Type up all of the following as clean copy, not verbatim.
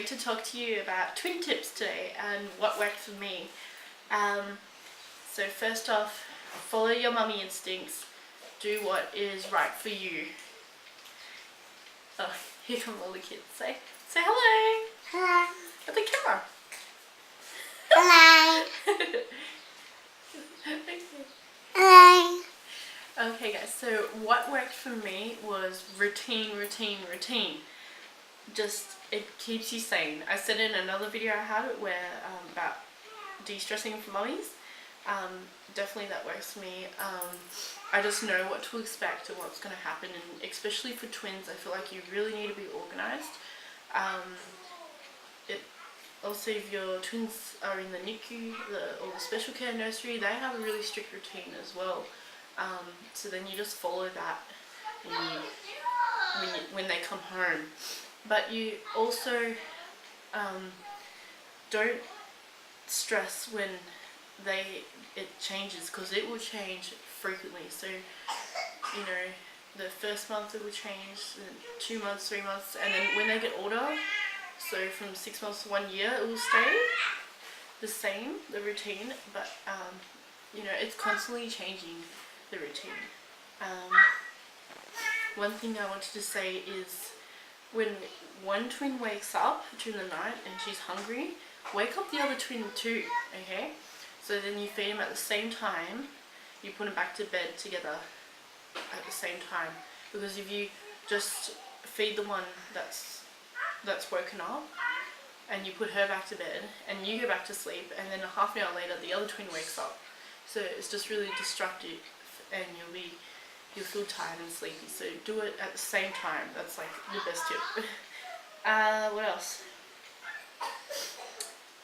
to talk to you about twin tips today and what worked for me. So first off, follow your mummy instincts. Do what is right for you. Oh, here come all the kids. Say hello. Hello. At the camera. Hello. Okay. Hello. Okay guys, so what worked for me was routine. Just, it keeps you sane. I said in another video I had where about de-stressing for mummies. Definitely that works for me. I just know what to expect and what's going to happen, and especially for twins I feel like you really need to be organized. Also, if your twins are in the NICU or the special care nursery, they have a really strict routine as well. So then you just follow that when they come home. But you also don't stress when it changes, because it will change frequently. So you know, the first month it will change, then 2 months, 3 months, and then when they get older, so from 6 months to 1 year, it will stay the same, the routine, but you know, it's constantly changing the routine. One thing I wanted to say is, when one twin wakes up during the night and she's hungry, wake up the other twin too, okay? So then you feed them at the same time, you put them back to bed together at the same time. Because if you just feed the one that's woken up and you put her back to bed and you go back to sleep, and then a half an hour later the other twin wakes up, so it's just really destructive and you'll feel tired and sleepy. So do it at the same time. That's like the best tip. What else?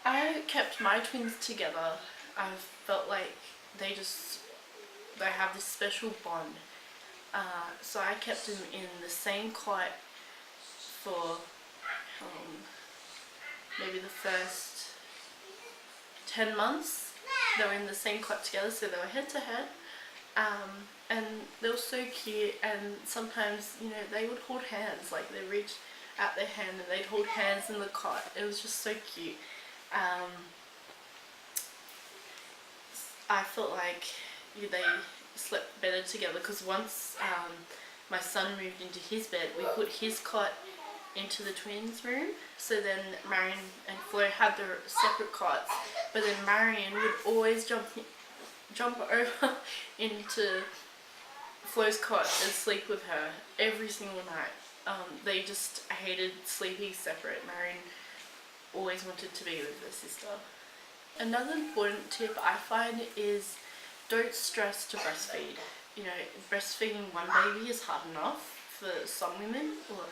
I kept my twins together. I felt like they have this special bond. So I kept them in the same cot for maybe the first 10 months. They were in the same cot together, so they were head to head. And they were so cute, and sometimes, you know, they would hold hands, like they reach out their hand and they'd hold hands in the cot. It was just so cute. I felt like they slept better together, because once my son moved into his bed, we put his cot into the twins' room. So then Marion and Flo had their separate cots, but then Marion would always jump over into Flo's cot and sleep with her every single night. They just hated sleeping separate. Marion always wanted to be with her sister. Another important tip I find is, don't stress to breastfeed. You know, breastfeeding one baby is hard enough for some women, or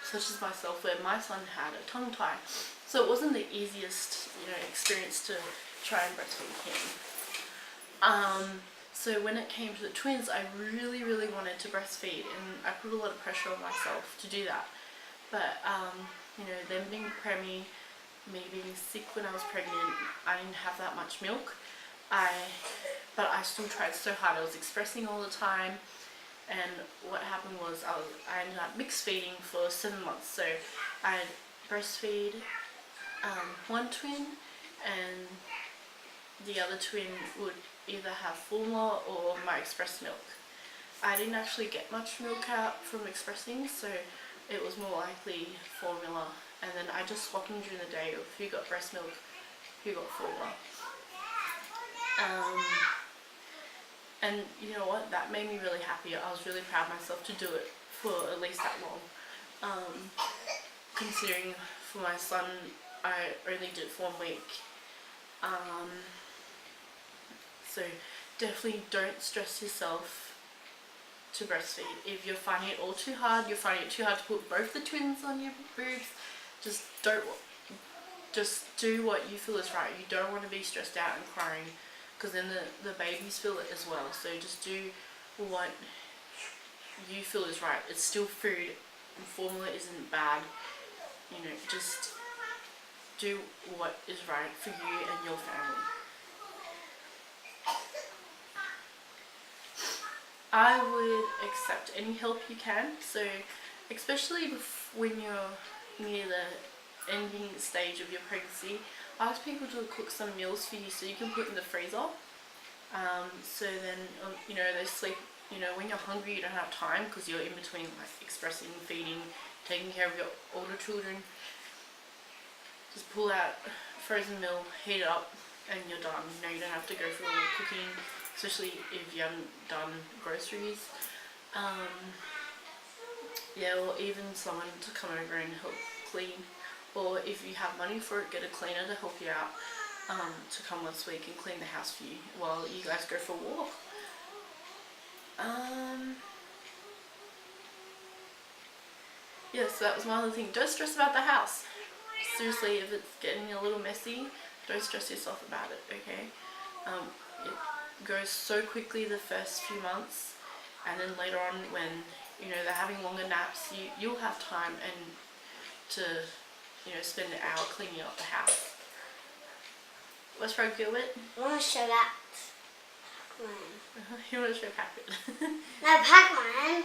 such as myself, where my son had a tongue tie, so it wasn't the easiest, you know, experience to try and breastfeed him. So when it came to the twins, I really wanted to breastfeed, and I put a lot of pressure on myself to do that. But you know, them being preemie, me being sick when I was pregnant, I didn't have that much milk. But I still tried so hard. I was expressing all the time, and what happened was I ended up mixed feeding for 7 months. So I'd breastfeed one twin, and the other twin would either have formula or my express milk. I didn't actually get much milk out from expressing, so it was more likely formula, and then I just swapped them during the day of who got breast milk, who got formula. And you know what, that made me really happy. I was really proud of myself to do it for at least that long. Considering for my son, I only did it for 1 week. So definitely don't stress yourself to breastfeed. If you're finding it all too hard, you're finding it too hard to put both the twins on your boobs, just do what you feel is right. You don't want to be stressed out and crying, because then the babies feel it as well. So just do what you feel is right. It's still food, and formula isn't bad. You know, just do what is right for you and your family. I would accept any help you can, so especially when you're near the ending stage of your pregnancy, ask people to cook some meals for you so you can put in the freezer. So then, you know, they sleep, you know, when you're hungry you don't have time because you're in between like expressing, feeding, taking care of your older children. Just pull out frozen meal, heat it up, and you're done. You know, you don't have to go through all the cooking, especially if you haven't done groceries. Yeah, or even someone to come over and help clean. Or if you have money for it, get a cleaner to help you out, to come once a week and clean the house for you while you guys go for a walk. Yeah, so that was my other thing. Don't stress about the house. Seriously, if it's getting a little messy, don't stress yourself about it, okay? It goes so quickly the first few months, and then later on when, you know, they're having longer naps, you'll have time and to, you know, spend an hour cleaning up the house. What's wrong, Gilbert? I want to show that Pac-Man. You want to show Pac-Man? No, Pac-Man.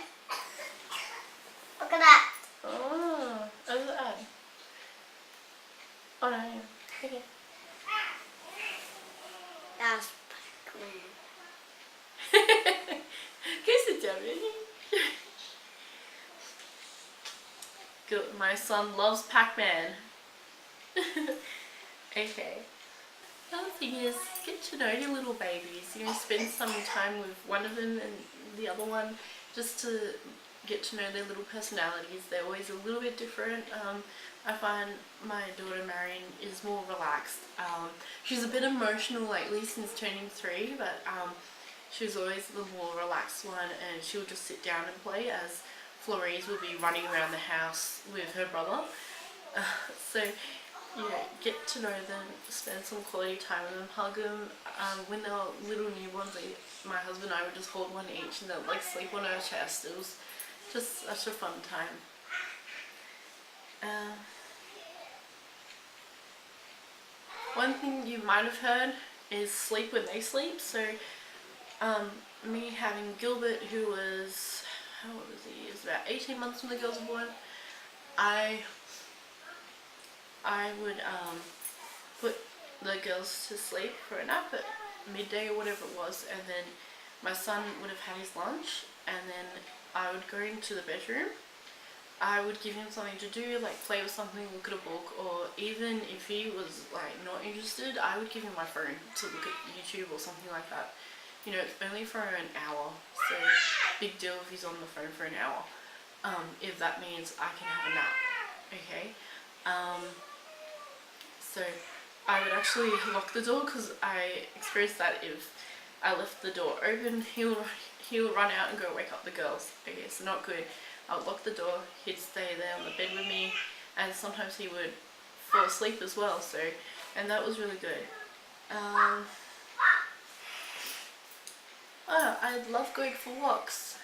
Look at that. Oh, what's that? Oh no, yeah. Okay. That's Pac-Man. Go sit down, baby. Good. My son loves Pac-Man. Okay. Another thing is, get to know your little babies. You know, spend some time with one of them and the other one, just to get to know their little personalities. They're always a little bit different. I find my daughter Marion is more relaxed. She's a bit emotional lately since turning 3, but she's always the more relaxed one, and she'll just sit down and play, as Flores will be running around the house with her brother. So yeah, get to know them, spend some quality time with them, hug them. When they were little newborns, my husband and I would just hold one each and they'd like sleep on our chest. It was just such a fun time. One thing you might have heard is sleep when they sleep. So me having Gilbert, who was, how old was he? He was about 18 months when the girls were born. I would put the girls to sleep for a nap at midday or whatever it was, and then my son would have had his lunch, and then I would go into the bedroom. I would give him something to do, like play with something, look at a book, or even if he was like not interested, I would give him my phone to look at YouTube or something like that. You know, it's only for an hour, so big deal if he's on the phone for an hour. If that means I can have a nap, okay? So I would actually lock the door, because I experienced that if I left the door open, he'll run out and go wake up the girls. Okay, so not good. I would lock the door, he'd stay there on the bed with me, and sometimes he would fall asleep as well, so, and that was really good. I love going for walks.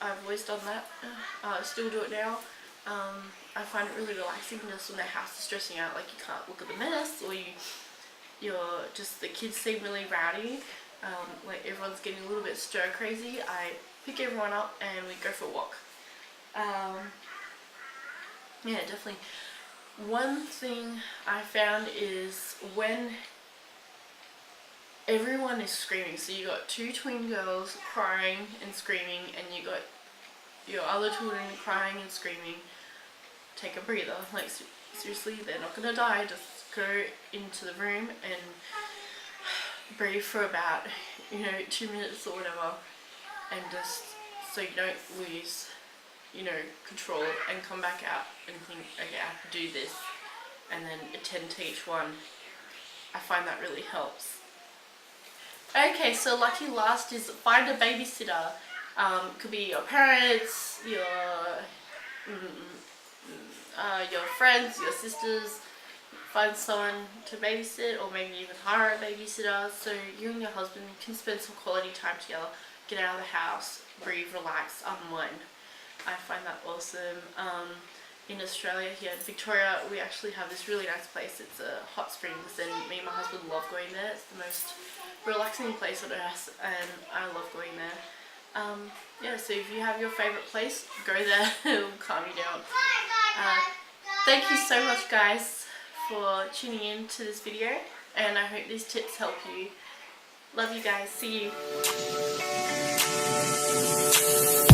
I've always done that. I still do it now. I find it really relaxing just when the house is stressing out, like you can't look at the mess, or you're just, the kids seem really rowdy, like everyone's getting a little bit stir crazy. I pick everyone up and we go for a walk. Yeah, definitely. One thing I found is when everyone is screaming, so you got 2 twin girls crying and screaming, and you got your other children crying and screaming, take a breather. Like seriously, they're not gonna die. Just go into the room and breathe for about, 2 minutes or whatever, and just so you don't lose, control, and come back out and think, okay, I have to do this, and then attend to each one. I find that really helps. Okay, so lucky last is find a babysitter. Could be your parents, your friends, your sisters. Find someone to babysit, or maybe even hire a babysitter, so you and your husband can spend some quality time together, get out of the house, breathe, relax, unwind. I find that awesome. In Australia here in Victoria, we actually have this really nice place. It's a hot springs, and me and my husband love going there. It's the most relaxing place on earth, and I love going there. Yeah, so if you have your favourite place, go there. It'll calm you down. Thank you so much, guys, for tuning in to this video, and I hope these tips help you. Love you guys. See you.